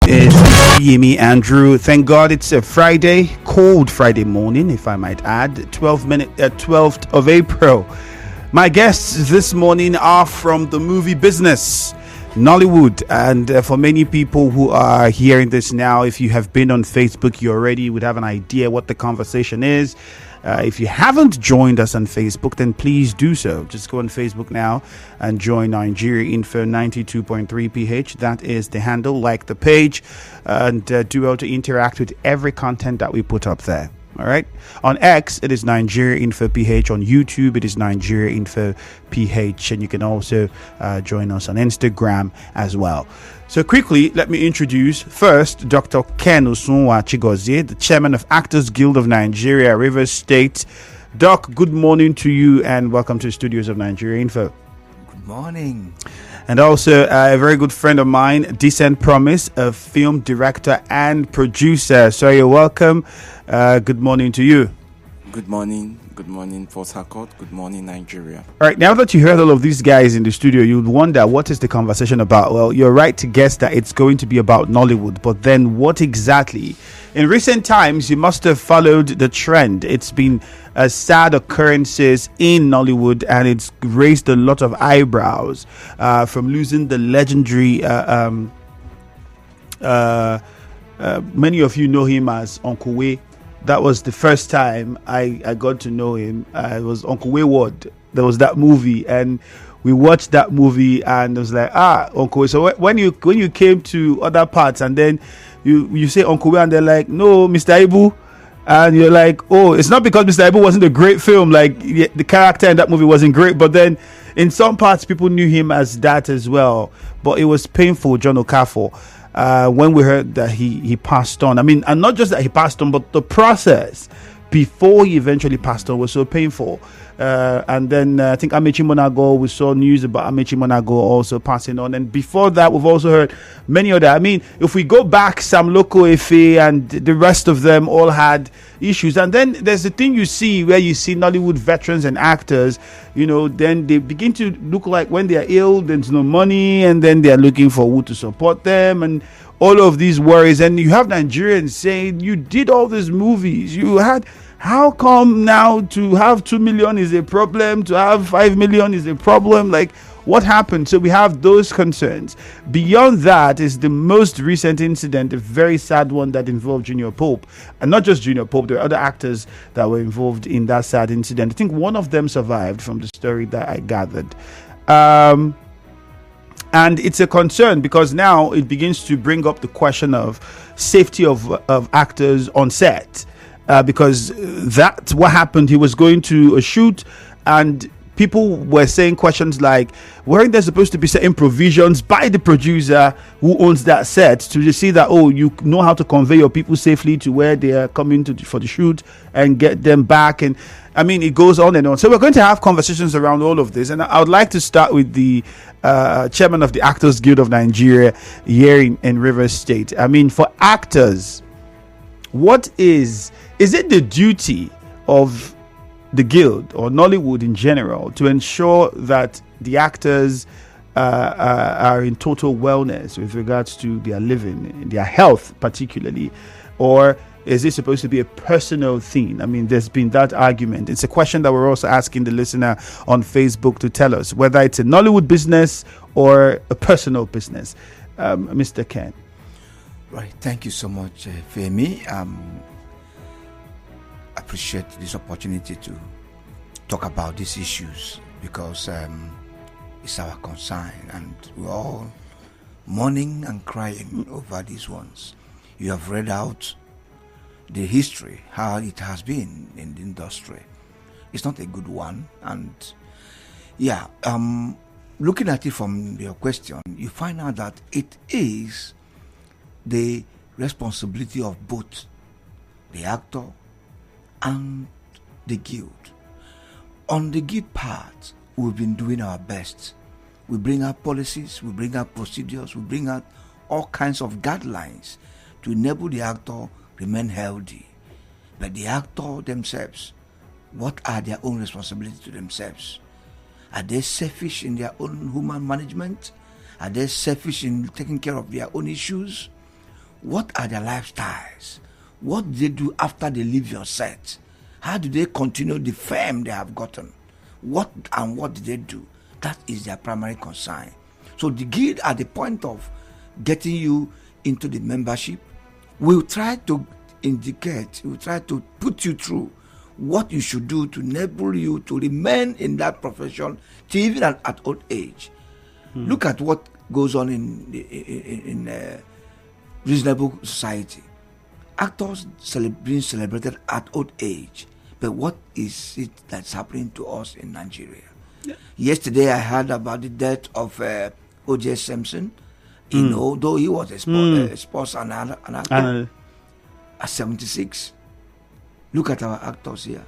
is Yemi Andrew. Thank God it's a Friday, cold Friday morning, if I might add, 12th of April. My guests this morning are from the movie business, Nollywood, and for many people who are hearing this now, if you have been on Facebook, you already would have an idea what the conversation is. If you haven't joined us on Facebook, then please do so. Just go on Facebook now and join Nigeria Info 92.3 PH. That is the handle. Like the page and do well to interact with every content that we put up there. All right. On X, it is Nigeria Info PH. On YouTube, it is Nigeria Info PH. And you can also join us on Instagram as well. So quickly, let me introduce first Dr. Ken Osunwa Chigozie, the chairman of Actors Guild of Nigeria, Rivers State. Doc, good morning to you and welcome to the studios of Nigeria Info. Good morning. And also a very good friend of mine, Decent Promise, a film director and producer. So you're welcome. Good morning to you. Good morning. Good morning, Port Harcourt. Good morning, Nigeria. All right, now that you heard all of these guys in the studio, you'd wonder, what is the conversation about? Well, you're right to guess that it's going to be about Nollywood, but then what exactly? In recent times, you must have followed the trend. It's been sad occurrences in Nollywood, and it's raised a lot of eyebrows from losing the legendary, many of you know him as Uncle Way. That was the first time I got to know him. It was Uncle Wayward. There was that movie, and we watched that movie, and it was like, Uncle Way. So when you came to other parts, and then you say Uncle Way, and they're like, no, Mr. Ibu, and you're like, oh, it's not because Mr. Ibu wasn't a great film. Like the character in that movie wasn't great, but then in some parts people knew him as that as well. But it was painful, John Okafor. When we heard that he passed on. I mean, and not just that he passed on, but the process before he eventually passed on was so painful. And then I think Amechi Monago, we saw news about Amechi Monago also passing on. And before that, we've also heard many other. I mean, if we go back, Sam Loco Efe and the rest of them all had issues. And then there's the thing you see where you see Nollywood veterans and actors, then they begin to look like when they are ill, there's no money, and then they are looking for who to support them and all of these worries. And you have Nigerians saying, you did all these movies, how come now to have 2 million is a problem, to have 5 million is a problem? Like, what happened? So we have those concerns. Beyond that is the most recent incident, a very sad one that involved Junior Pope. And not just Junior Pope, there were other actors that were involved in that sad incident. I think one of them survived from the story that I gathered. And it's a concern because now it begins to bring up the question of safety of actors on set. Because that's what happened. He was going to a shoot and people were saying questions like, weren't there supposed to be certain provisions by the producer who owns that set to see that, you know how to convey your people safely to where they are coming for the shoot and get them back? And I mean, it goes on and on. So we're going to have conversations around all of this. And I would like to start with the chairman of the Actors Guild of Nigeria here in Rivers State. I mean, for actors, what is it the duty of the guild or Nollywood in general to ensure that the actors are in total wellness with regards to their living, their health particularly, or is it supposed to be a personal thing? I mean, there's been that argument. It's a question that we're also asking the listener on Facebook to tell us whether it's a Nollywood business or a personal business. Mr. Ken. Right. Thank you so much, Femi. Appreciate this opportunity to talk about these issues because it's our concern and we're all mourning and crying over these ones. You have read out the history, how it has been in the industry. It's not a good one. And looking at it from your question, you find out that it is the responsibility of both the actor and the guild. On the guild part, we've been doing our best. We bring out policies, we bring out procedures, we bring out all kinds of guidelines to enable the actor remain healthy. But the actor themselves, what are their own responsibilities to themselves? Are they selfish in their own human management? Are they selfish in taking care of their own issues? What are their lifestyles? What do they do after they leave your set? How do they continue the fame they have gotten? What do they do? That is their primary concern. So the guild, at the point of getting you into the membership, will try to indicate, will try to put you through what you should do to enable you to remain in that profession till even at old age. Look at what goes on in reasonable society. Actors being celebrated at old age. But what is it that's happening to us in Nigeria? Yeah. Yesterday I heard about the death of O.J. Simpson. Though he was a sports an actor at 76. Look at our actors here.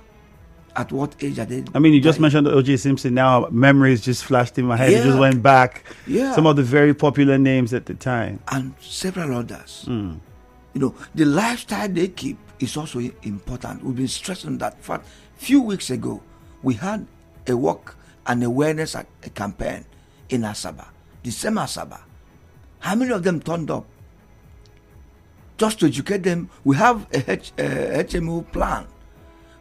At what age are they? I mean, you just mentioned O.J. Simpson. Now memories just flashed in my head. It just went back. Yeah. Some of the very popular names at the time. And several others. The lifestyle they keep is also important. We've been stressing that fact. Few weeks ago, we had a walk and awareness campaign in Asaba, the same Asaba. How many of them turned up? Just to educate them, we have a HMO plan.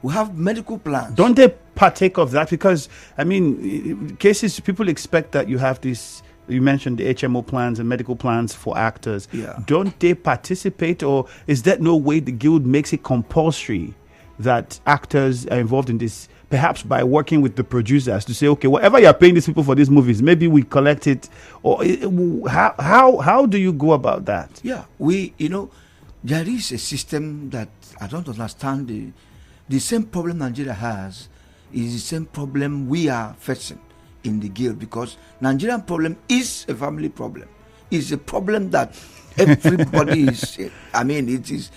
We have medical plans. Don't they partake of that? Because, I mean, cases, people expect that you have this, you mentioned the HMO plans and medical plans for actors. Yeah. Don't they participate, or is there no way the guild makes it compulsory that actors are involved in this, perhaps by working with the producers to say, okay, whatever you're paying these people for these movies, maybe we collect it? Or how do you go about that? Yeah, there is a system that I don't understand. The same problem Nigeria has is the same problem we are facing in the guild, because Nigerian problem is a family problem. It's a problem that everybody is, it is,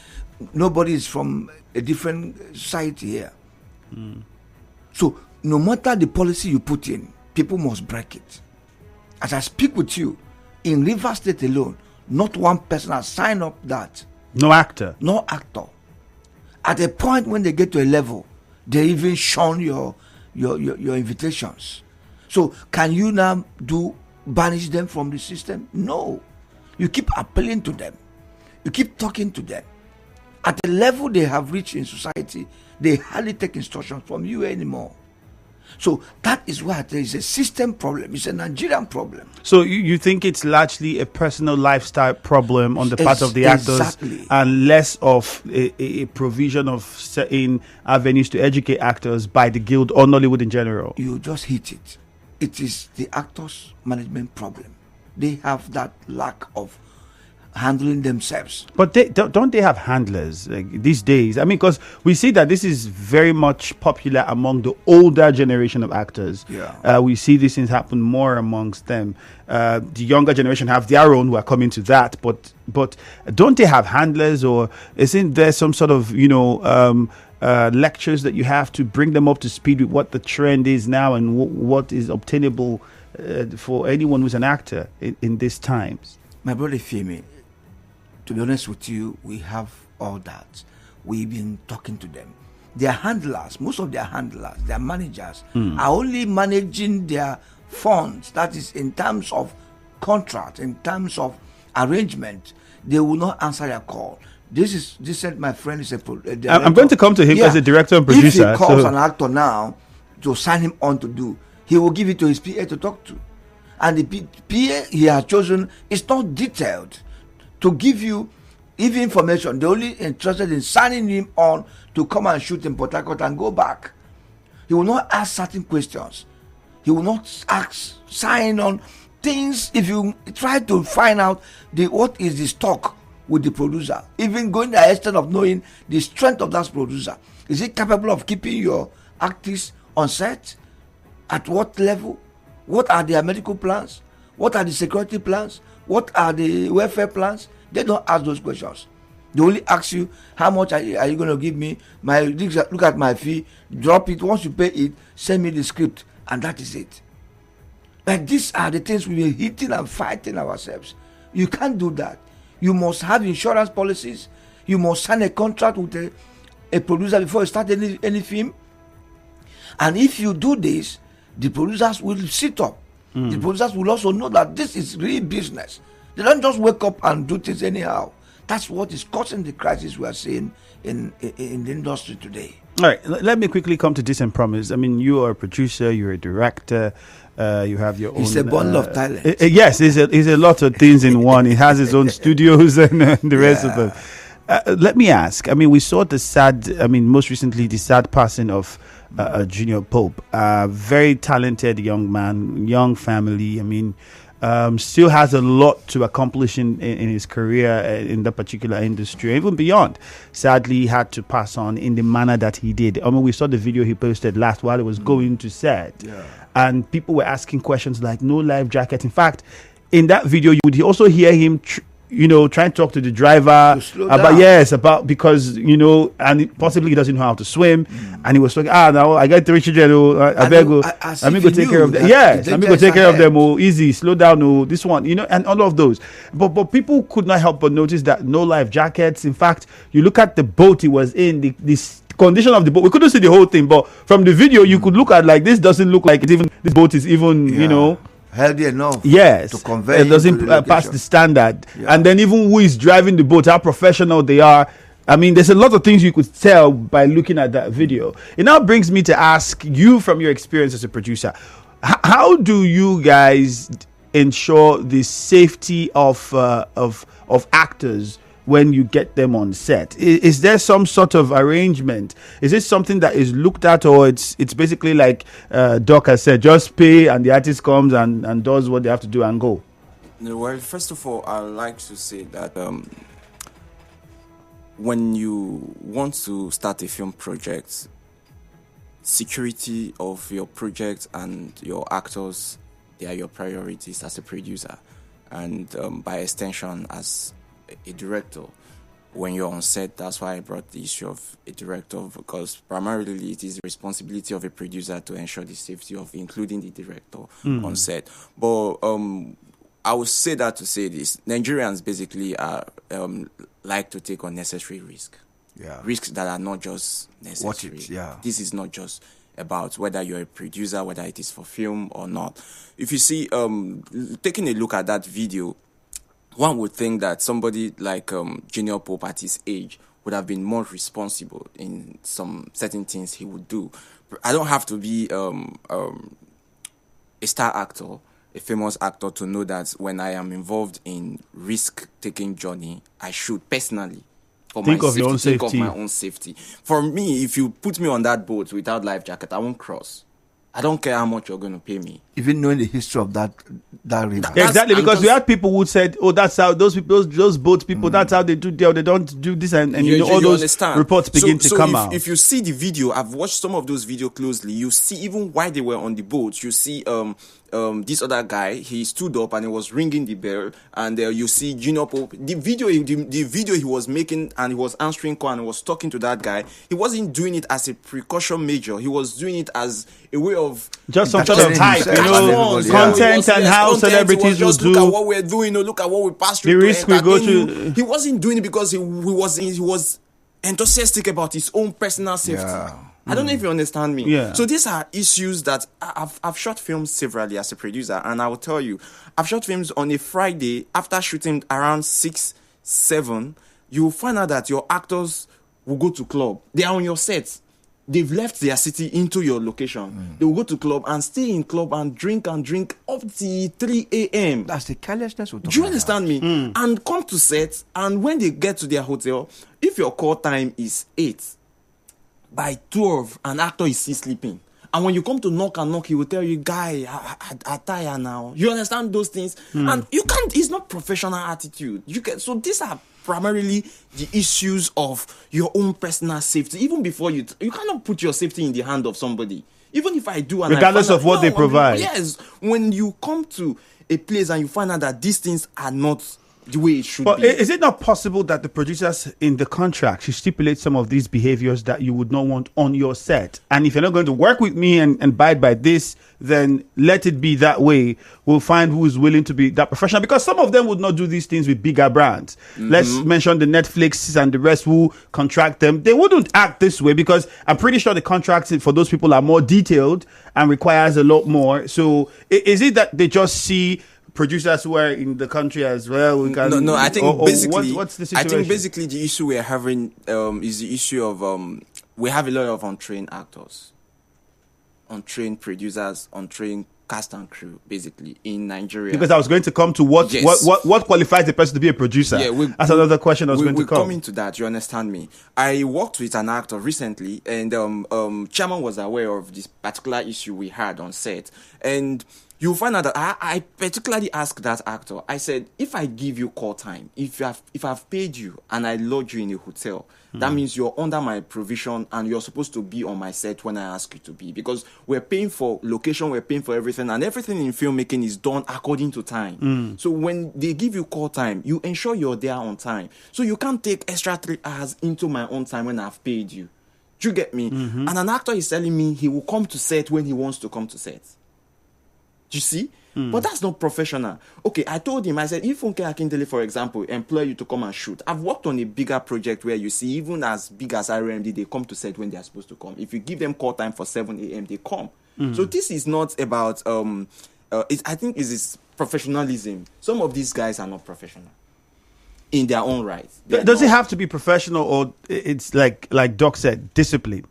nobody is from a different society here. So no matter the policy you put in, people must break it. As I speak with you, in Rivers State alone, not one person has signed up that. No actor. No actor. At a point when they get to a level, they even shun your invitations. So can you now banish them from the system? No. You keep appealing to them. You keep talking to them. At the level they have reached in society, they hardly take instructions from you anymore. So that is why there is a system problem. It's a Nigerian problem. So you think it's largely a personal lifestyle problem on the part of the actors, and less of a provision of certain avenues to educate actors by the guild or Nollywood in general? You just hit it. It is the actors' management problem. They have that lack of handling themselves. But don't they have handlers these days? I mean, because we see that this is very much popular among the older generation of actors. Yeah. We see these things happen more amongst them. The younger generation have their own who are coming to that. But don't they have handlers, or isn't there some sort of lectures that you have to bring them up to speed with what the trend is now and what is obtainable for anyone who's an actor in these times? My brother Femi, to be honest with you, we have all that. We've been talking to them. Their handlers, most of their handlers, their managers, are only managing their funds. That is, in terms of contract, in terms of arrangement, they will not answer your call. This my friend is a director. I'm going to come to him as a director and producer. If he calls an actor now to sign him on to do, he will give it to his PA to talk to. And the PA he has chosen is not detailed to give you even information. They're only interested in signing him on to come and shoot in Port Harcourt and go back. He will not ask certain questions. He will not sign on things. If you try to find out what is the stock with the producer, even going the extent of knowing the strength of that producer. Is he capable of keeping your artists on set? At what level? What are their medical plans? What are the security plans? What are the welfare plans? They don't ask those questions. They only ask you, how much are you going to give me? Look at my fee, drop it. Once you pay it, send me the script, and that is it. Like, these are the things we've been hitting and fighting ourselves. You can't do that. You must have insurance policies. You must sign a contract with a producer before you start any film. And if you do this, the producers will sit up. The producers will also know that this is real business. They don't just wake up and do things anyhow. That's what is causing the crisis we are seeing in the industry today. All right, let me quickly come to this and promise. I mean, you are a producer, you're a director, you have your own. It's a bundle of talent. Yes, it's a lot of things in one. It has its own studios and the rest of them. Let me ask. I mean, we saw most recently, the sad passing of Junior Pope, a very talented young man, young family. I mean, still has a lot to accomplish in his career in that particular industry, even beyond. Sadly, he had to pass on in the manner that he did. I mean, we saw the video he posted last while he was going to set, and people were asking questions like, no life jacket. In fact, in that video, you would also hear him trying to talk to the driver about because and possibly he doesn't know how to swim, and he was talking. Now I got 3 children. I better go. Let me go take care of them. Yes, let me go take care of them. Oh, easy, slow down. Oh, this one, and all of those. But people could not help but notice that no life jackets. In fact, you look at the boat he was in. This condition of the boat, we couldn't see the whole thing, but from the video you could look at like this doesn't look like it. Even this boat is even healthy enough, yes, to convey. It doesn't pass the standard, and then even who is driving the boat, how professional they are. I mean, there's a lot of things you could tell by looking at that video. It now brings me to ask you, from your experience as a producer, how do you guys ensure the safety of actors when you get them on set? Is there some sort of arrangement? Is it something that is looked at, or it's basically like Doc has said, just pay and the artist comes and does what they have to do and go? Well, first of all, I'd like to say that when you want to start a film project, security of your project and your actors, they are your priorities as a producer, and by extension as a director. When you're on set, that's why I brought the issue of a director, because primarily it is the responsibility of a producer to ensure the safety of including the director on set. But I would say that to say this: Nigerians basically are like to take unnecessary risks that are not just necessary. This is not just about whether you're a producer, whether it is for film or not. If you see, taking a look at that video, one would think that somebody like Junior Pope at his age would have been more responsible in some certain things he would do. I don't have to be a star actor, a famous actor, to know that when I am involved in risk-taking journey, I should personally think of my own safety. For me, if you put me on that boat without life jacket, I won't cross. I don't care how much you're going to pay me. Even knowing the history of that river. Exactly, because we had people who said, "Oh, that's how those boat people. That's how they do. They don't do this," and all those understand. Reports begin to come out. If you see the video, I've watched some of those videos closely. You see even why they were on the boat. You see this other guy, he stood up and he was ringing the bell, and you see Junior Pope. The video he was making, and he was answering call and he was talking to that guy. He wasn't doing it as a precaution measure. He was doing it as a way of just some sort of hype, content and how celebrities will do. Look at what we're doing. Look at what we pass through. The risk we go to. He wasn't doing it because he was enthusiastic about his own personal safety. I don't know if you understand me. Yeah. So these are issues that I've shot films severally as a producer, and I will tell you, I've shot films on a Friday. After shooting around 6, 7, you will find out that your actors will go to club. They are on your set. They've left their city into your location. They will go to club and stay in club and drink up till 3 a.m. That's the carelessness. Do you understand me? And come to set, and when they get to their hotel, if your call time is 8, by 12, an actor is still sleeping. And when you come to knock, he will tell you, "Guy, I tire now." You understand those things? And you can't, it's not professional attitude. So these are primarily the issues of your own personal safety. Even before you cannot put your safety in the hand of somebody. Even if I do, and regardless of what they provide. Yes, when you come to a place and you find out that these things are not the way it should be. But is it not possible that the producers in the contract should stipulate some of these behaviors that you would not want on your set? And if you're not going to work with me and abide by this, then let it be that way. We'll find who is willing to be that professional, because some of them would not do these things with bigger brands. Let's mention the Netflixes and the rest who contract them. They wouldn't act this way, because I'm pretty sure the contracts for those people are more detailed and requires a lot more. So is it that they just see producers who are in the country as well. We can. No. I think basically, what's the I situation? think basically the issue we're having is the issue of we have a lot of untrained actors, untrained producers, untrained cast and crew, basically in Nigeria. Because I was going to come to what qualifies a person to be a producer. Yeah, that's another question I was going to come. We're coming to that. You understand me? I worked with an actor recently, and Chairman was aware of this particular issue we had on set, and you'll find out that I particularly asked that actor. I said, if I give you call time, if I've paid you and I lodge you in a hotel, that means you're under my provision and you're supposed to be on my set when I ask you to be, because we're paying for location, we're paying for everything, and everything in filmmaking is done according to time. So when they give you call time, you ensure you're there on time. So you can't take extra 3 hours into my own time when I've paid you. Do you get me? And an actor is telling me he will come to set when he wants to come to set. Do you see? But that's not professional. Okay, I told him, I said, if Funke Akindele, for example, employ you to come and shoot, I've worked on a bigger project where you see, even as big as RMD, they come to set when they're supposed to come. If you give them call time for 7 a.m., they come. So this is not about, I think it's professionalism. Some of these guys are not professional in their own right. Does it have to be professional, or it's like Doc said, discipline?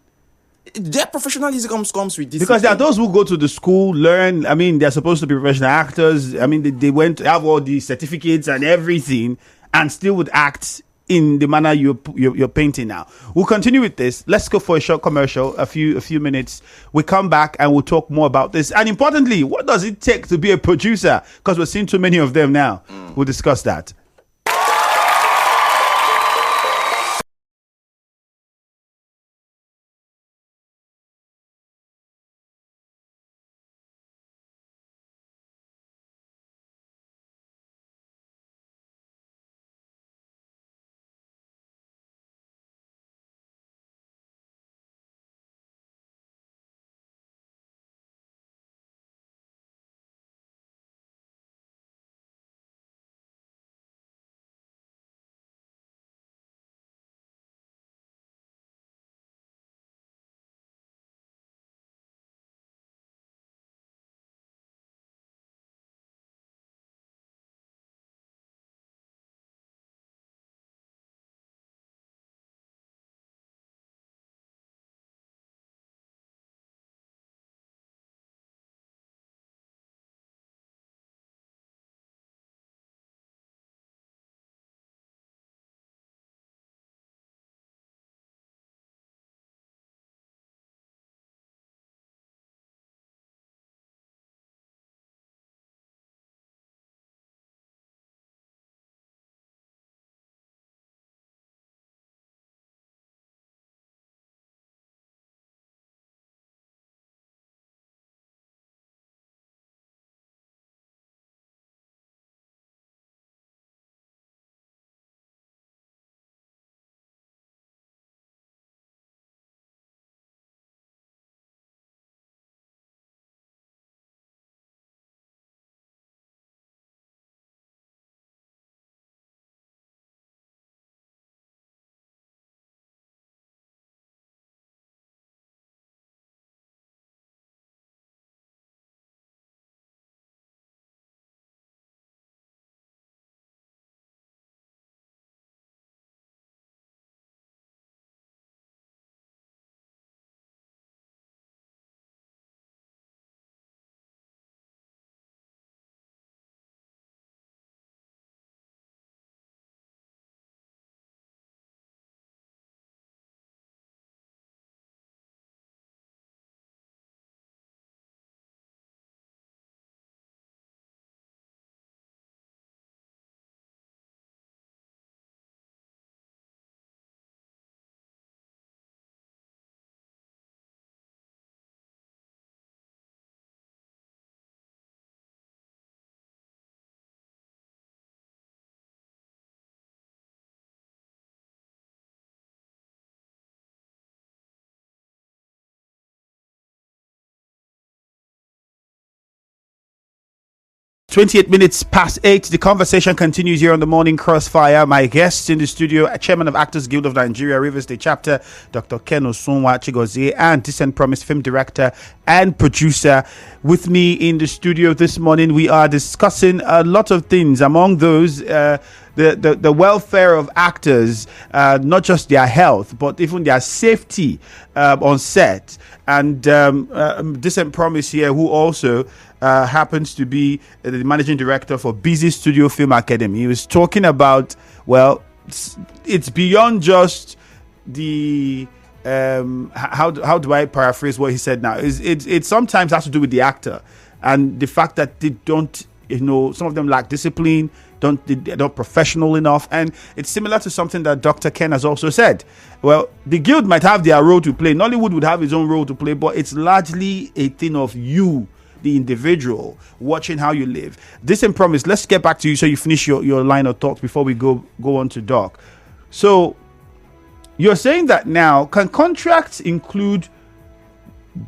Their professionalism comes with discipline. Because there are those who go to the school, learn. I mean, they're supposed to be professional actors. I mean, they went to have all these certificates and everything, and still would act in the manner you're painting now. We'll continue with this. Let's go for a short commercial, a few minutes. We come back and we'll talk more about this. And importantly, what does it take to be a producer? Because we're seeing too many of them now. We'll discuss that. 28 minutes past 8. The conversation continues here on the Morning Crossfire. My guests in the studio, Chairman of Actors Guild of Nigeria, Rivers State Chapter, Dr. Ken Osunwa Chigozie, and Decent Promise film director and producer. With me in the studio this morning, we are discussing a lot of things. Among those, the welfare of actors, not just their health, but even their safety on set. And Decent Promise here, who also happens to be the managing director for Busy Studio Film Academy. He was talking about, well, it's beyond just the how do I paraphrase what he said now? It sometimes has to do with the actor and the fact that they don't, some of them lack discipline, they're not professional enough. And it's similar to something that Dr. Ken has also said. Well, the guild might have their role to play. Nollywood would have its own role to play, but it's largely a thing of you, the individual, watching how you live. Decent Promise, let's get back to you so you finish your line of thoughts before we go on to Doc. So you're saying that now, can contracts include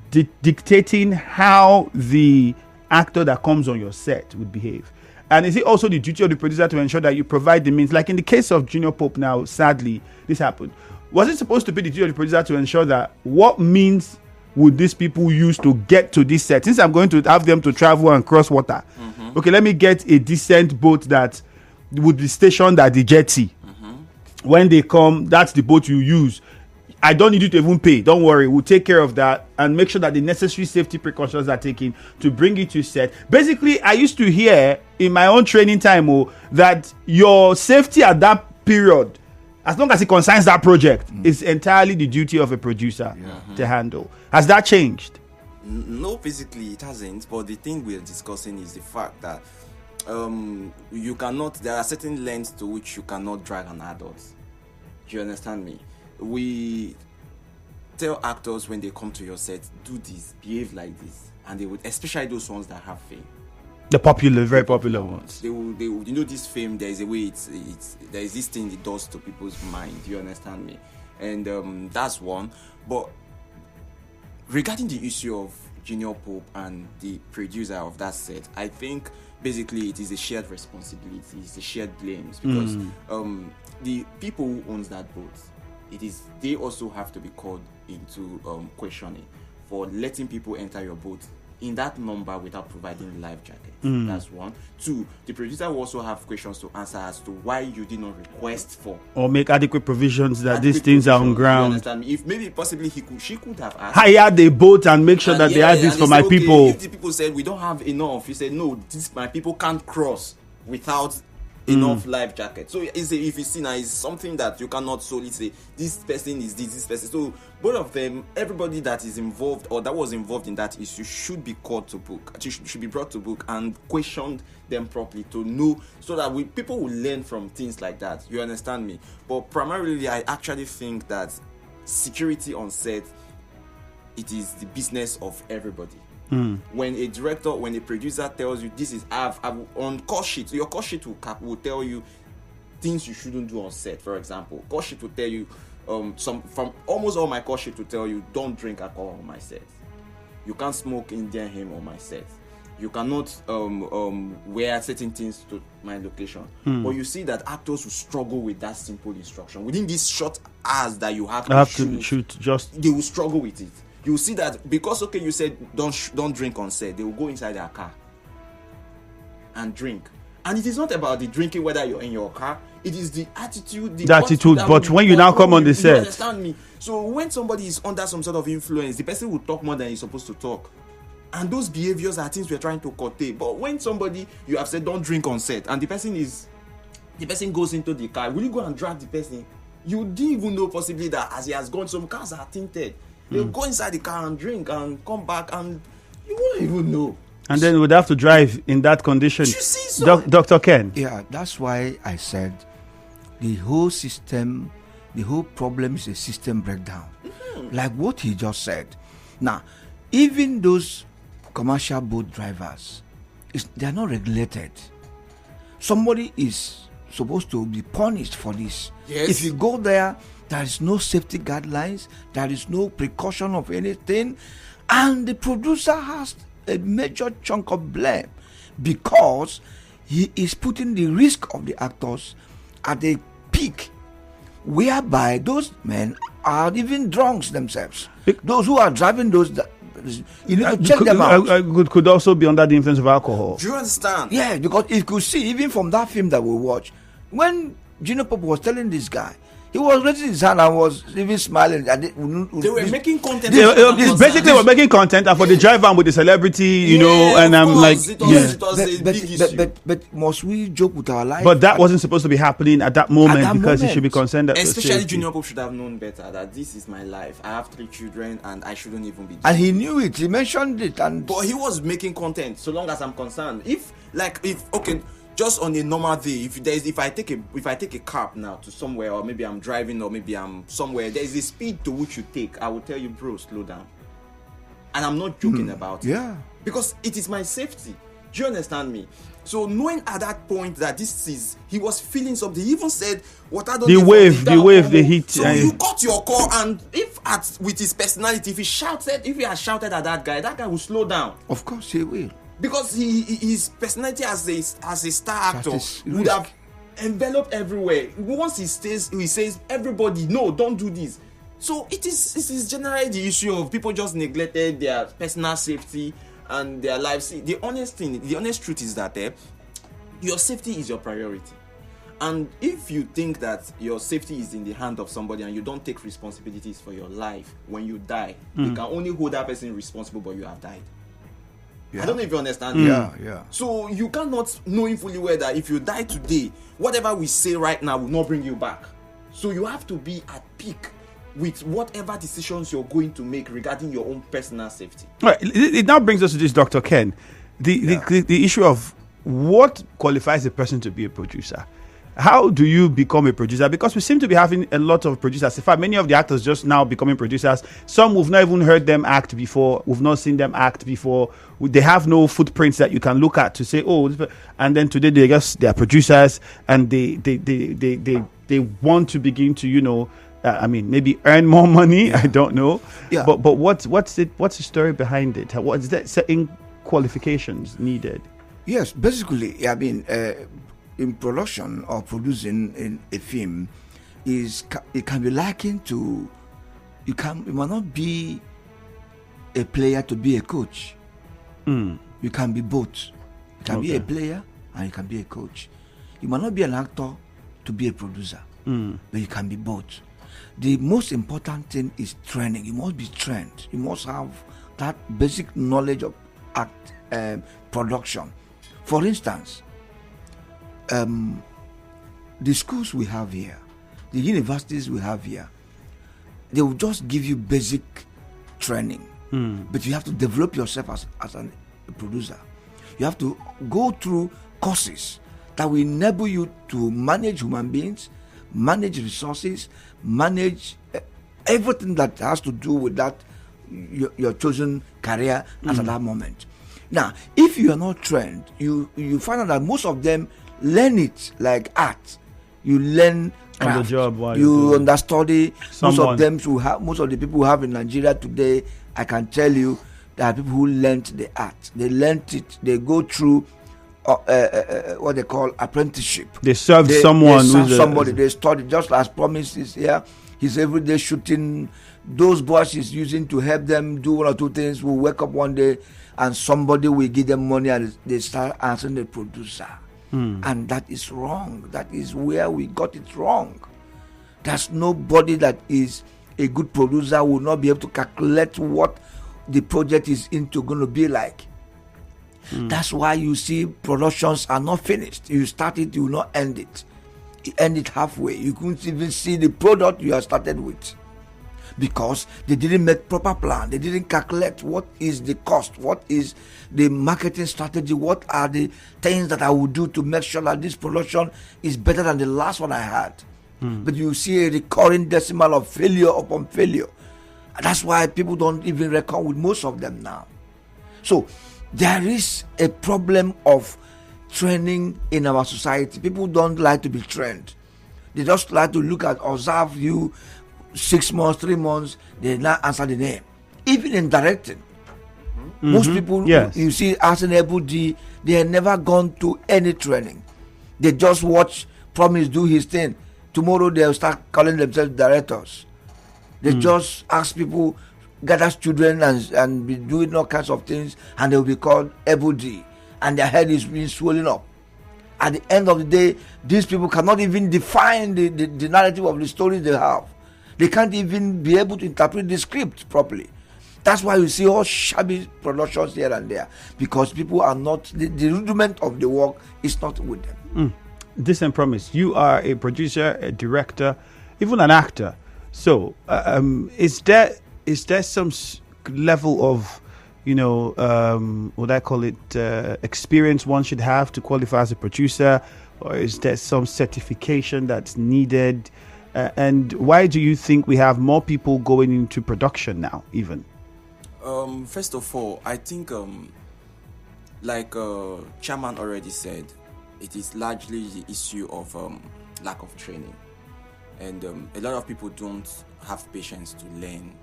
dictating how the actor that comes on your set would behave? And is it also the duty of the producer to ensure that you provide the means? Like in the case of Junior Pope now, sadly, this happened. Was it supposed to be the duty of the producer to ensure that what means would these people use to get to this set? Since I'm going to have them to travel and cross water, okay, let me get a decent boat that would be stationed at the jetty. When they come, that's the boat you use. I don't need you to even pay. Don't worry, we'll take care of that and make sure that the necessary safety precautions are taken to bring it to set. Basically, I used to hear in my own training time that your safety at that period, as long as it concerns that project, is entirely the duty of a producer to handle. Has that changed? No, physically it hasn't. But the thing we're discussing is the fact that you cannot. There are certain lengths to which you cannot drag an adult. Do you understand me? We tell actors when they come to your set, do this, behave like this, and they would, especially those ones that have fame. The popular, very popular ones. They will, this fame, there is a way there is this thing it does to people's mind. Do you understand me? And that's one. But regarding the issue of Junior Pope and the producer of that set, I think basically it is a shared responsibility, it's a shared blames, because the people who owns that boat, they also have to be called into questioning for letting people enter your boat in that number without providing life jackets. That's one. Two, the producer will also have questions to answer as to why you did not request for or make adequate provisions that these things are on ground. You understand me? If maybe possibly she could have asked, hire the boat and make sure that they have this for my people. If the people said we don't have enough, you said no, my people can't cross without enough life jacket. So if you see now, it's something that you cannot solely say this person is this person. So both of them, everybody that is involved or that was involved in that issue should be called to book. Should be brought to book and questioned them properly to know, so that people will learn from things like that. You understand me? But primarily, I actually think that security on set, it is the business of everybody. When a director, when a producer tells you this is on call sheet, your call sheet will tell you things you shouldn't do on set. For example, call sheet will tell you from almost all my call sheet will tell you don't drink alcohol on my set. You can't smoke Indian hemp on my set. You cannot wear certain things to my location. But you see that actors will struggle with that simple instruction within these short hours that you have to shoot. They will struggle with it. You see that because you said don't drink on set, they will go inside their car and drink. And it is not about the drinking whether you're in your car. It is the attitude. But when you now come on the set, you understand me? So when somebody is under some sort of influence, the person will talk more than he's supposed to talk. And those behaviors are things we're trying to curtail. But when somebody you have said don't drink on set, and the person goes into the car, will you go and drag the person? You didn't even know possibly that as he has gone, some cars are tinted. They'll go inside the car and drink and come back, and you won't even know. And then we'd have to drive in that condition. You see, so Dr. Ken. Yeah, that's why I said the whole system, the whole problem is a system breakdown. Like what he just said. Now, even those commercial boat drivers, they are not regulated. Somebody is supposed to be punished for this. Yes. If you go there is no safety guidelines, there is no precaution of anything, and the producer has a major chunk of blame because he is putting the risk of the actors at a peak, whereby those men are even drunks themselves. Those who are driving those, you need to check them out. Could also be under the influence of alcohol. Do you understand? Yeah, because you could see even from that film that we watched, when Junior Pope was telling this guy, he was raising his hand and was even smiling. And they were making content. Basically, we're making content, and for the driver with the celebrity, you know, and I'm like, but must we joke with our life? But that wasn't supposed to be happening at that moment because he should be concerned. Especially Junior Pope should have known better that this is my life. I have 3 children, and I shouldn't even be. And he knew it. He mentioned it, but he was making content. So long as I'm concerned, if just on a normal day, if I take a cab now to somewhere, or maybe I'm driving, or maybe I'm somewhere, there is a speed to which you take. I will tell you, bro, slow down. And I'm not joking about it. Yeah. Because it is my safety. Do you understand me? So knowing at that point that he was feeling something. He even said, "Water don't." The heat. So you got your call, and with his personality, if he had shouted at that guy will slow down. Of course, he will. Because his personality as a star actor would have enveloped everywhere. Once he says, everybody, no, don't do this. So it is generally the issue of people just neglected their personal safety and their lives. The honest truth is that your safety is your priority. And if you think that your safety is in the hand of somebody and you don't take responsibilities for your life, when you die, you can only hold that person responsible, but you have died. Yeah. I don't know if you understand. Yeah. So you cannot, knowing fully well that if you die today, whatever we say right now will not bring you back. So you have to be at peak with whatever decisions you're going to make regarding your own personal safety. Right. It now brings us to this, Dr. Ken. The issue of what qualifies a person to be a producer. How do you become a producer? Because we seem to be having a lot of producers. In fact, many of the actors just now becoming producers. Some we've not even heard them act before. We've not seen them act before. They have no footprints that you can look at to say, oh, and then today they are producers, and they want to begin to, maybe earn more money. Yeah. I don't know. Yeah. But what's the story behind it? What is that certain qualifications needed? Yes, basically, in production or producing in a film, it can be likened to you might not be a player to be a coach. You can be both. You can be a player and you can be a coach. You might not be an actor to be a producer, but you can be both. The most important thing is training. You must be trained. You must have that basic knowledge of production. For instance, the schools we have here, the universities we have here, they will just give you basic training, but you have to develop yourself as a producer. You have to go through courses that will enable you to manage human beings, manage resources, manage everything that has to do with that your chosen career at that moment. Now, if you are not trained, you find out that most of them learn it like art. You learn craft. On the job while you understudy. Most of the people who have in Nigeria today, I can tell you, there are people who learned the art. They learned it. They go through what they call apprenticeship. They served someone. They study, just as Promise is here. He's every day shooting. Those boys he's using to help them do one or two things will wake up one day and somebody will give them money and they start answering the producer. And that is wrong. That is where we got it wrong. There's nobody that is a good producer will not be able to calculate what the project is into going to be like. That's why you see productions are not finished. You start it, you will not end it. You end it halfway. You couldn't even see the product you have started with, because they didn't make proper plan. They didn't calculate what is the cost, what is the marketing strategy, what are the things that I will do to make sure that this production is better than the last one I had. But you see a recurring decimal of failure upon failure. And that's why people don't even reckon with most of them now. So there is a problem of training in our society. People don't like to be trained. They just like to observe you 6 months, 3 months, they now answer the name. Even in directing, Most people you see as an Able D, they have never gone to any training. They just watch Promise do his thing. Tomorrow they'll start calling themselves directors. They just ask people, gather children and be doing all kinds of things, and they'll be called Able D, and their head is being swollen up. At the end of the day, these people cannot even define the narrative of the stories they have. They can't even be able to interpret the script properly. That's why you see all shabby productions here and there, because people are not, the rudiment of the work is not with them. Decent Promise, you are a producer, a director, even an actor. So, is there some level of, what I call it, experience one should have to qualify as a producer, or is there some certification that's needed? And why do you think we have more people going into production now, even? First of all, I think, like Chairman already said, it is largely the issue of lack of training. And a lot of people don't have patience to learn,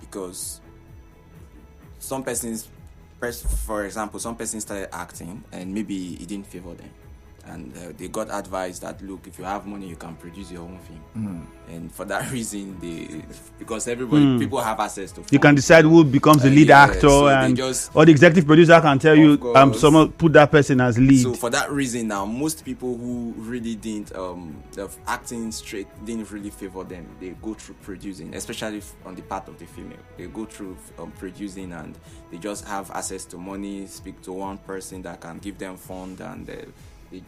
because some persons, for example, some persons started acting and maybe it didn't favor them. And they got advice that, look, if you have money, you can produce your own film. And for that reason, because people have access to funds. You can decide who becomes the lead actor, so and or the executive producer can tell you, someone put that person as lead. So for that reason, now most people who really didn't, the acting straight didn't really favor them. They go through producing, especially on the part of the female. They go through producing, and they just have access to money, speak to one person that can give them fund, and they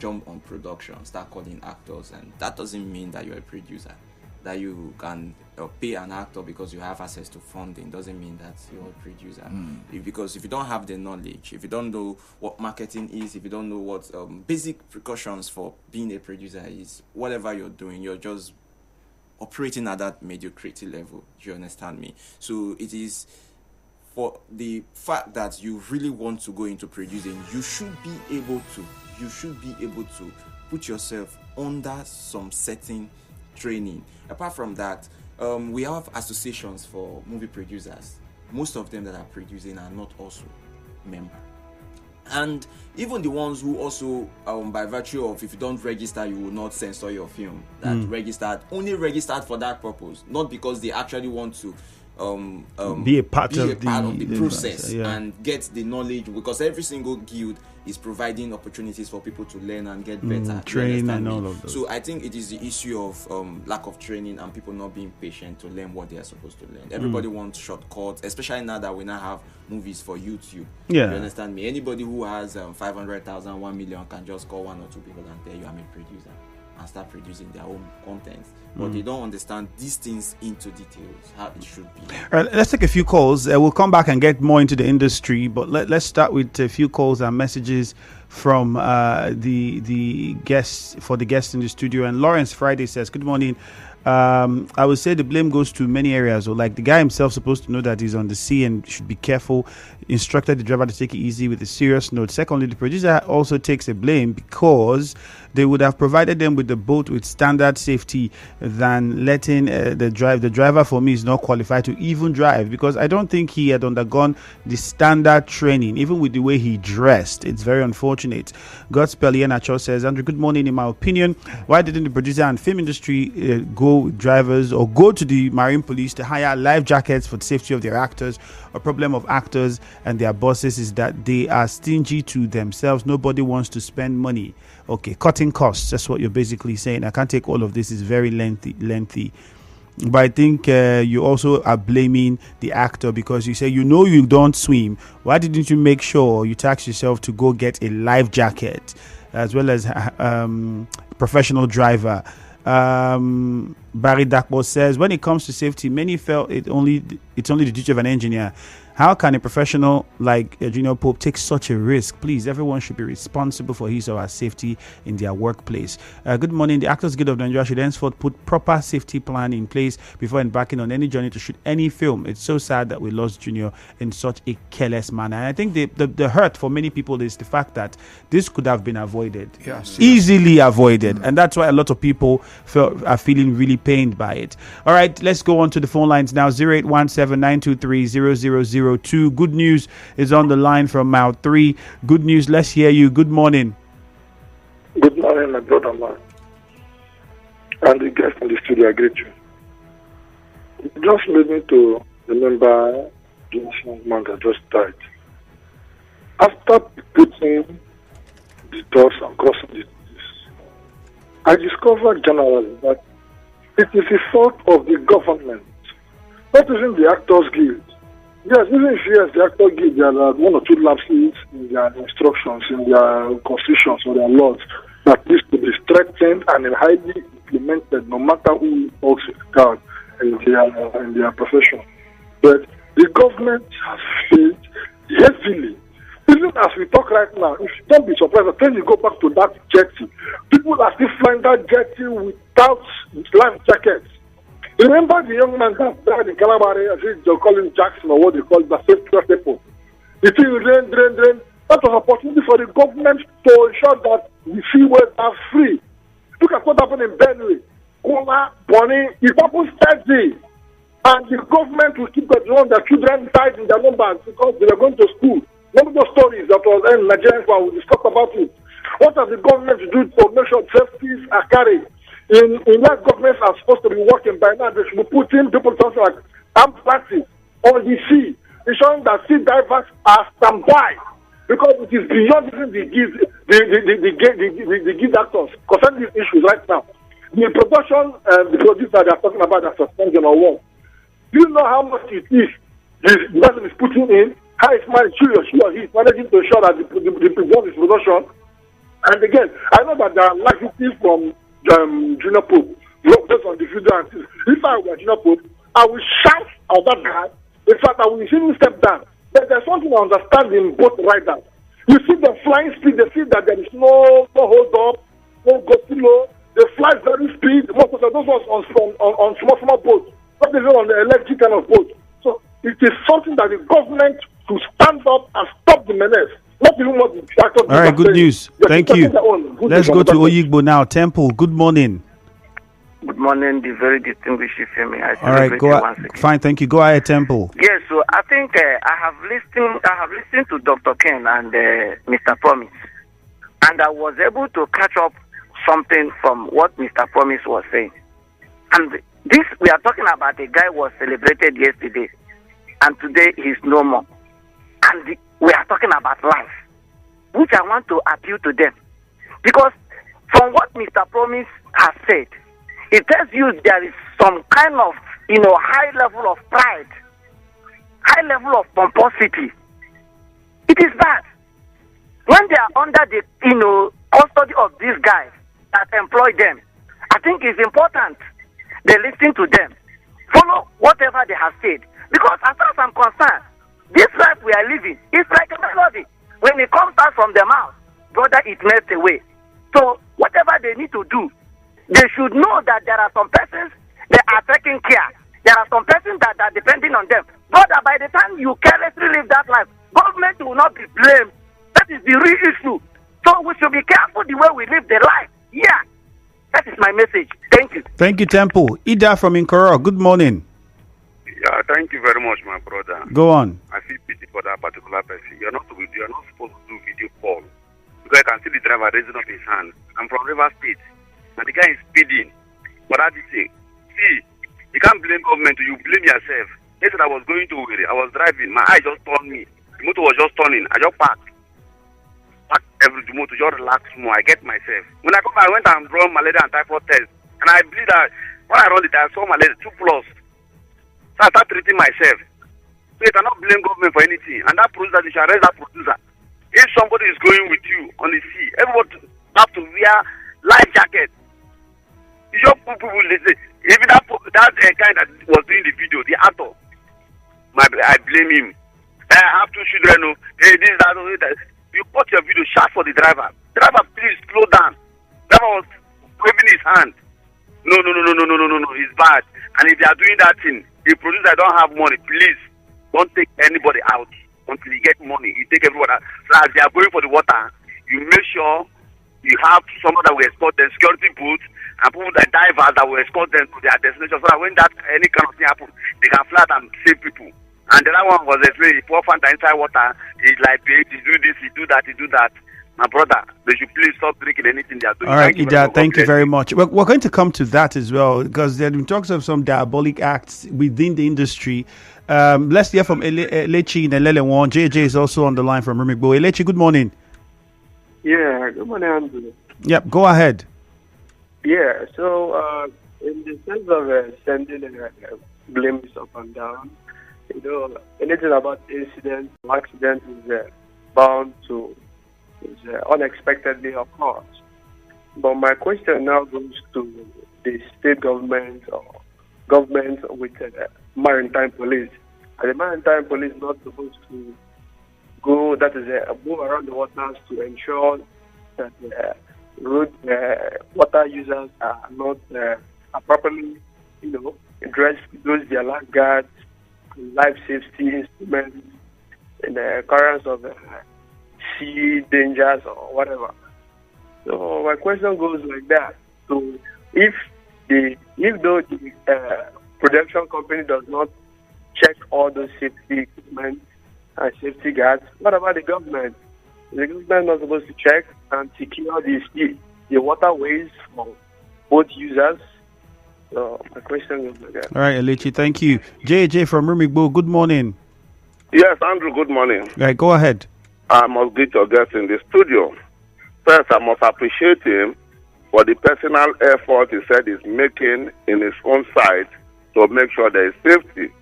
jump on production, start calling actors, and that doesn't mean that you're a producer. That you can pay an actor because you have access to funding doesn't mean that you're a producer. Because if you don't have the knowledge, if you don't know what marketing is, if you don't know what basic precautions for being a producer is, whatever you're doing, you're just operating at that mediocrity level. Do you understand me? So it is for the fact that you really want to go into producing, you should be able to put yourself under some certain training. Apart from that, we have associations for movie producers. Most of them that are producing are not also member. And even the ones who also, by virtue of, if you don't register, you will not censor your film, that only registered for that purpose, not because they actually want to be a part of the process and get the knowledge, because every single guild is providing opportunities for people to learn and get better, train and all of those. So I think it is the issue of lack of training and people not being patient to learn what they are supposed to learn. Everybody wants shortcuts, especially now that we now have movies for YouTube. You understand me? Anybody who has 500,000, 1 million can just call one or two people and tell you, I'm a producer, and start producing their own content. But they don't understand these things into details, how it should be. All right, let's take a few calls. We'll come back and get more into the industry, but let's start with a few calls and messages from the guests, for the guests in the studio. And Lawrence Friday says, good morning. I would say the blame goes to many areas. Like the guy himself supposed to know that he's on the sea and should be careful. Instructed the driver to take it easy with a serious note. Secondly, the producer also takes a blame because they would have provided them with the boat with standard safety than letting the driver, for me, is not qualified to even drive, because I don't think he had undergone the standard training, even with the way he dressed. It's very unfortunate. Godspell Yenacho says, Andrew, good morning. In my opinion, why didn't the producer and film industry go with drivers or go to the marine police to hire life jackets for the safety of their actors? A problem of actors and their bosses is that they are stingy to themselves. Nobody wants to spend money. Okay, cutting costs. That's what you're basically saying. I can't take all of this. It's very lengthy. But I think you also are blaming the actor, because you say you don't swim. Why didn't you make sure you tax yourself to go get a life jacket, as well as professional driver? Barry Dakbo says, when it comes to safety, many felt it's only the duty of an engineer. How can a professional like Junior Pope take such a risk? Please, everyone should be responsible for his or her safety in their workplace. Good morning. The Actors Guild of Nigeria should henceforth put proper safety plan in place before embarking on any journey to shoot any film. It's so sad that we lost Junior in such a careless manner. And I think the hurt for many people is the fact that this could have been avoided, easily avoided. And that's why a lot of people are feeling really pained by it. All right, let's go on to the phone lines now. 0817-923-0002. Good news is on the line from Mount 3. Good news, let's hear you. Good morning. Good morning, my brother, man. And the guest in the studio, I greet you. It just made me to remember the young man that just died. After putting the doors and crossing the T's, I discovered generally that it is the fault of the government, not even the Actors Guild. Yes, even if the Actors Guild, there are one or two lapses in their instructions, in their constitutions or their laws that needs to be strengthened and highly implemented, no matter who talks it out in their profession. But the government has failed heavily. Even as we talk right now, if you don't be surprised, when you go back to that jetty, people are still flying that jetty without life jackets. Remember the young man that died in Calabari, I think they call him Jackson or what they call it, the same people. The thing drain. That was an opportunity for the government to ensure that the seaways are free. Look at what happened in Benue, Kola, Bonny, it happened steady. And the government will keep on their children died in their numbers because they were going to school. One of those stories that was in Nigerian, we discussed about it. What does the government do to make sure safeties are carried? In that governments are supposed to be working by now, they should be putting people something like armed practice on the sea, ensuring that sea divers are standby. Because it is beyond even the guild actors concerning these issues right now. The production and the producer they are talking about the suspension or what? Do you know how much it is the person is putting in? How is managing he's managing to ensure that the production? And again, I know that there are licenses from Junior Pope based on the video and things. If I were Junior Pope, I will shout at that guy. In fact, I will see him step down. But there's something I understand in both riders. You see the flying speed, they see that there is no hold up, no go slow. They fly very speed. Most of those ones on small boats, not even on the electric kind of boat. So it is something that the government should stand up and stop the menace. Not even what the actors. All right, good news. Thank you. Let's go to Oyigbo now. Temple, good morning. Good morning, the very distinguished Femi. All right, go ahead. Fine, thank you. Go ahead, Temple. Yes, so I think I have listened to Dr. Ken and Mr. Promise, and I was able to catch up something from what Mr. Promise was saying. And this we are talking about a guy was celebrated yesterday, and today he's no more. And we are talking about life, which I want to appeal to them, because from what Mr. Promise has said, it tells you there is some kind of, high level of pride, high level of pomposity. It is bad. When they are under the, custody of these guys that employ them, I think it's important they listen to them, follow whatever they have said. Because as far as I'm concerned, this life we are living is like a melody. When it comes out from their mouth, brother, it melts away. So whatever they need to do, they should know that there are some persons that are taking care. There are some persons that are depending on them. Brother, by the time you carelessly live that life, government will not be blamed. That is the real issue. So we should be careful the way we live the life. Yeah. That is my message. Thank you. Thank you, Temple. Ida from Inkoro, good morning. Yeah, thank you very much, my brother. Go on. I feel pity for that particular person. You're not supposed to do video call. Because I can see the driver raising up his hand. I'm from River State. And the guy is speeding. But I did say, see, you can't blame government, you blame yourself. They said I was going to Owerri. I was driving. My eye just turned me. The motor was just turning. I just parked. The motor just relax more. I get myself. When I come, I went and run malaria and typhoid test. And I believe that when I run it, I saw malaria 2+. So I started treating myself. So you cannot blame government for anything. And that producer, you should arrest that producer. If somebody is going with you on the sea, everybody have to wear life jacket. You just put people listen. Even that guy that was doing the video, the actor, I blame him. I have 2 children. Hey, this, that. You put your video, shout for the driver. Driver, please slow down. Driver was waving his hand. No. It's bad. And if they are doing that thing, the producer don't have money. Please don't take anybody out until you get money. You take everybody out. So as they are going for the water, you make sure You have someone that will escort them, security boots, and people that divers that will escort them to their destination, so that when that any kind of thing happens, they can fly out and save people. And the other one was explaining, pour Fanta inside water, he like, he do this, he do that, he do that. My brother, they should please stop drinking anything they are doing. All right, Ida, thank you very much. We're going to come to that as well, because there been talks of some diabolic acts within the industry. Let's hear from Elechi and Lelewon. JJ is also on the line from Rumigbo. Elechi, good morning. Yeah, good morning, Andrew. Yep, go ahead. Yeah, so in the sense of sending blames up and down, anything about incidents or accidents is bound to unexpectedly occur. But my question now goes to the state government or government with maritime police. And the maritime police is not supposed to go, move around the waters to ensure that road water users are not are properly, dressed, those their lifeguards, life safety instruments, in the occurrence of sea dangers or whatever. So my question goes like that. So if the production company does not check all those safety equipment and safety guards, what about the government? Is the government not supposed to check and secure the waterways for both users? So my question goes like that. All right, Elechi, thank you. JJ from Rumigbo, good morning. Yes, Andrew, good morning. All right, go ahead. I must greet your guest in the studio. First, I must appreciate him for the personal effort he said he's making in his own side to make sure there is safety.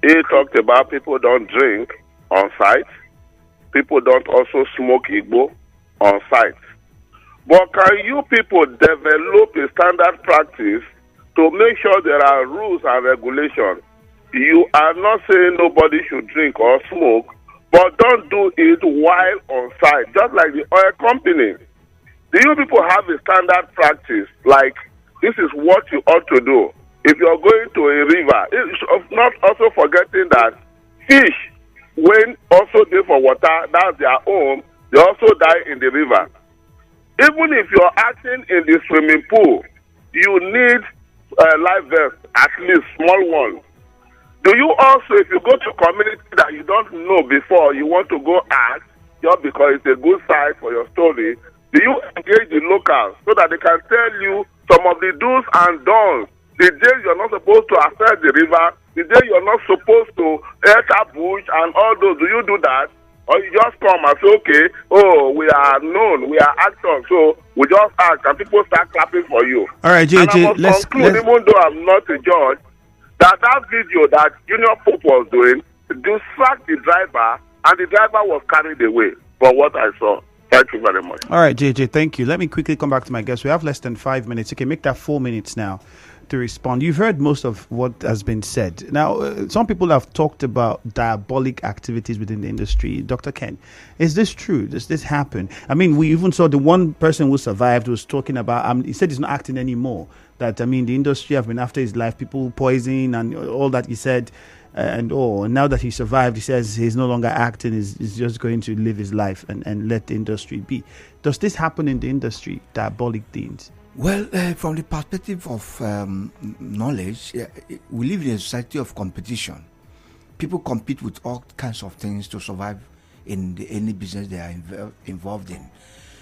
He talked about people don't drink on site. People don't also smoke Igbo on site. But can you people develop a standard practice to make sure there are rules and regulations? You are not saying nobody should drink or smoke, but don't do it while on site, just like the oil company. Do you people have a standard practice, like this is what you ought to do? If you're going to a river, it's not also forgetting that fish, when also there for water, that's their home, they also die in the river. Even if you're acting in the swimming pool, you need a life vest, at least small one. Do you also, if you go to a community that you don't know before, you want to go act, just because it's a good site for your story, do you engage the locals so that they can tell you some of the do's and don'ts? The day you're not supposed to access the river, the day you're not supposed to enter bush and all those, do you do that? Or you just come and say, okay, we are known, we are actors, so we just act and people start clapping for you. All right, JJ, let's conclude, even though I'm not a judge, that video that Junior Pope was doing, they sacked the driver and the driver was carried away for what I saw. Thank you very much. All right, JJ, thank you. Let me quickly come back to my guest. We have less than 5 minutes. Okay, make that 4 minutes now to respond. You've heard most of what has been said. Now, some people have talked about diabolic activities within the industry. Dr. Ken, is this true? Does this happen? I mean, we even saw the one person who survived was talking about, he said he's not acting anymore. That, the industry have been after his life, people poison and all that he said. And now that he survived, he says he's no longer acting, he's just going to live his life and let the industry be. Does this happen in the industry, diabolic things? Well, from the perspective of knowledge, we live in a society of competition. People compete with all kinds of things to survive in any business they are involved in.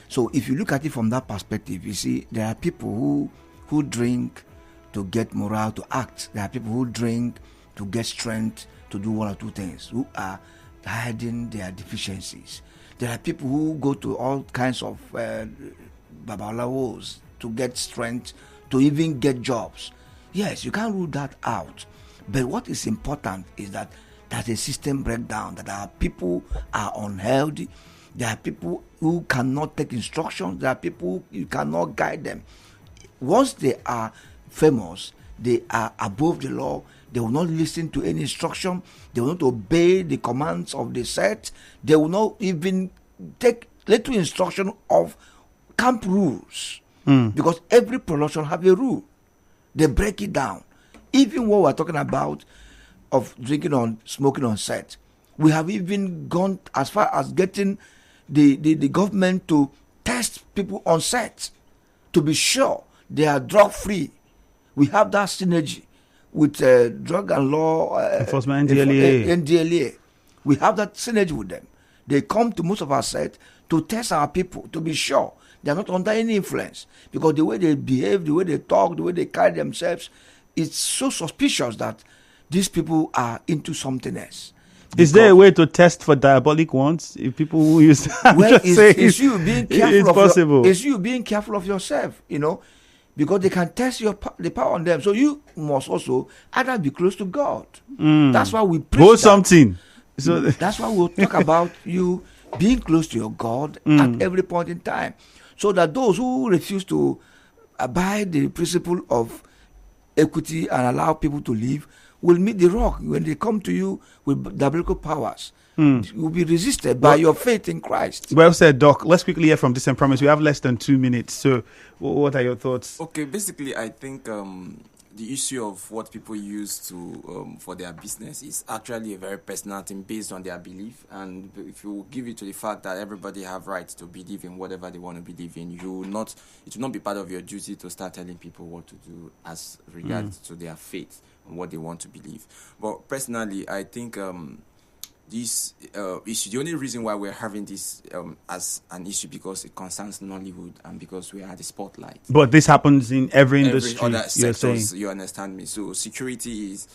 So if you look at it from that perspective, you see there are people who drink to get morale to act. There are people who drink to get strength to do one or two things, who are hiding their deficiencies. There are people who go to all kinds of babalawos to get strength, to even get jobs. Yes, you can't rule that out. But what is important is that there's a system breakdown, that our people are unhealthy. There are people who cannot take instructions. There are people who you cannot guide them. Once they are famous, they are above the law. They will not listen to any instruction. They will not obey the commands of the set. They will not even take little instruction of camp rules. Because every production have a rule. They break it down. Even what we're talking about of smoking on set, we have even gone as far as getting the government to test people on set to be sure they are drug free. We have that synergy with drug and law enforcement, NDLEA. NDLEA. We have that synergy with them. They come to most of our set to test our people to be sure they are not under any influence, because the way they behave, the way they talk, the way they carry themselves, it's so suspicious that these people are into something else. Is there a way to test for diabolic ones? If people who use, it's you being careful. It's possible. It's you being careful of yourself, because they can test the power on them. So you must also either be close to God. That's why we preach something. So that's why we'll talk about you being close to your God at every point in time, so that those who refuse to abide the principle of equity and allow people to live will meet the rock when they come to you with diabolical powers. You will be resisted by your faith in Christ. Well said, Doc. Let's quickly hear from Decent Promise. We have less than 2 minutes. So what are your thoughts? Okay, basically, I think the issue of what people use to for their business is actually a very personal thing based on their belief. And if you give it to the fact that everybody have rights to believe in whatever they want to believe in, it will not be part of your duty to start telling people what to do as regards to their faith and what they want to believe. But personally, I think this issue, the only reason why we're having this as an issue, because it concerns Nollywood and because we are the spotlight. But this happens in every industry. Other you're sectors, saying. you understand me? So security is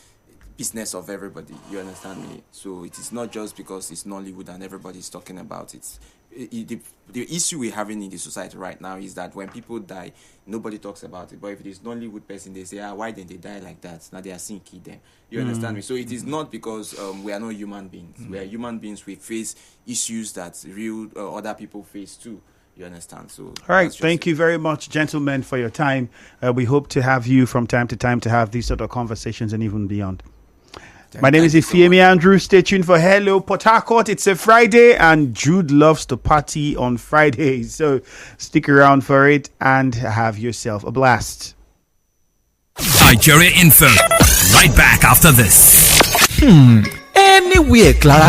business of everybody. You understand me? So it is not just because it's Nollywood and everybody's talking about it. The issue we're having in the society right now is that when people die, nobody talks about it. But if it is Nollywood person, they say, why didn't they die like that? Now they are seeing kid them. You understand me? So it is not because we are not human beings. We are human beings. We face issues that real other people face too. You understand? So all right. Thank you very much, gentlemen, for your time. We hope to have you from time to time to have these sort of conversations and even beyond. My name is Ifeemi Andrew. Stay tuned for Hello Port Harcourt. It's a Friday and Jude loves to party on Fridays. So stick around for it and have yourself a blast. Nigeria Info. Right back after this. Anywhere, Clara.